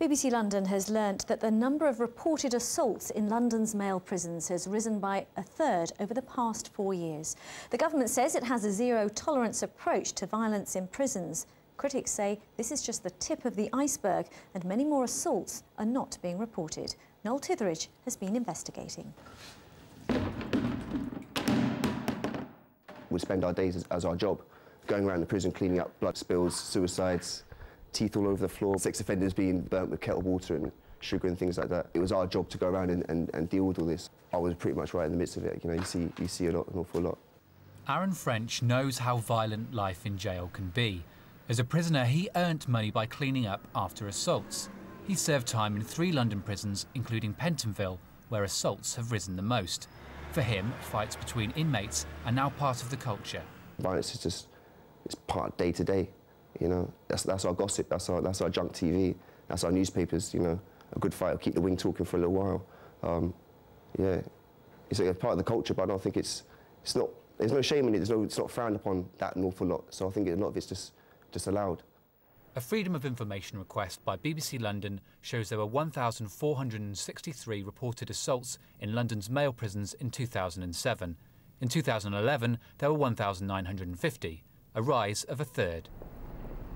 BBC London has learnt that the number of reported assaults in London's male prisons has risen by a third over the past 4 years. The government says it has a zero-tolerance approach to violence in prisons. Critics say this is just the tip of the iceberg and many more assaults are not being reported. Noel Titheridge has been investigating. We spend our days as our job, going around the prison cleaning up blood spills, suicides, teeth all over the floor, sex offenders being burnt with kettle water and sugar and things like that. It was our job to go around and deal with all this. I was pretty much right in the midst of it. You know, you see an awful lot. Aaron French knows how violent life in jail can be. As a prisoner, he earned money by cleaning up after assaults. He served time in 3 London prisons, including Pentonville, where assaults have risen the most. For him, fights between inmates are now part of the culture. Violence is just, it's part of day to day. You know, that's our gossip, that's our junk TV, that's our newspapers. You know, a good fight will keep the wing talking for a little while. Yeah, it's a part of the culture, but I don't think it's not. There's no shame in it. It's not frowned upon that an awful lot. So I think a lot of it's just allowed. A Freedom of Information request by BBC London shows there were 1,463 reported assaults in London's male prisons in 2007. In 2011, there were 1,950, a rise of a third.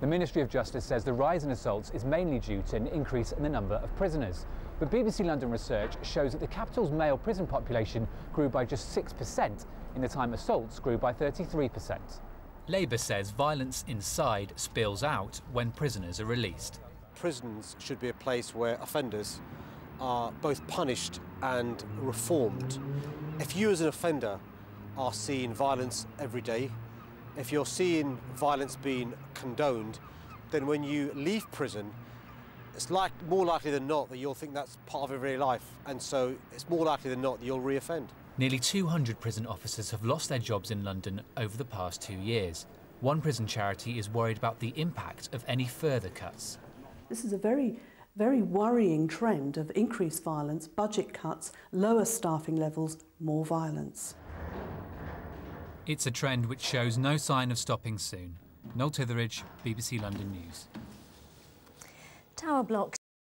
The Ministry of Justice says the rise in assaults is mainly due to an increase in the number of prisoners. But BBC London research shows that the capital's male prison population grew by just 6% in the time assaults grew by 33%. Labour says violence inside spills out when prisoners are released. Prisons should be a place where offenders are both punished and reformed. If you as an offender are seeing violence every day, if you're seeing violence being condoned, then when you leave prison, it's more likely than not that you'll think that's part of everyday life, and so it's more likely than not that you'll reoffend. Nearly 200 prison officers have lost their jobs in London over the past 2 years. One prison charity is worried about the impact of any further cuts. This is a very worrying trend of increased violence, budget cuts, lower staffing levels, more violence. It's a trend which shows no sign of stopping soon. Noel Titheridge, BBC London News. Tower blocks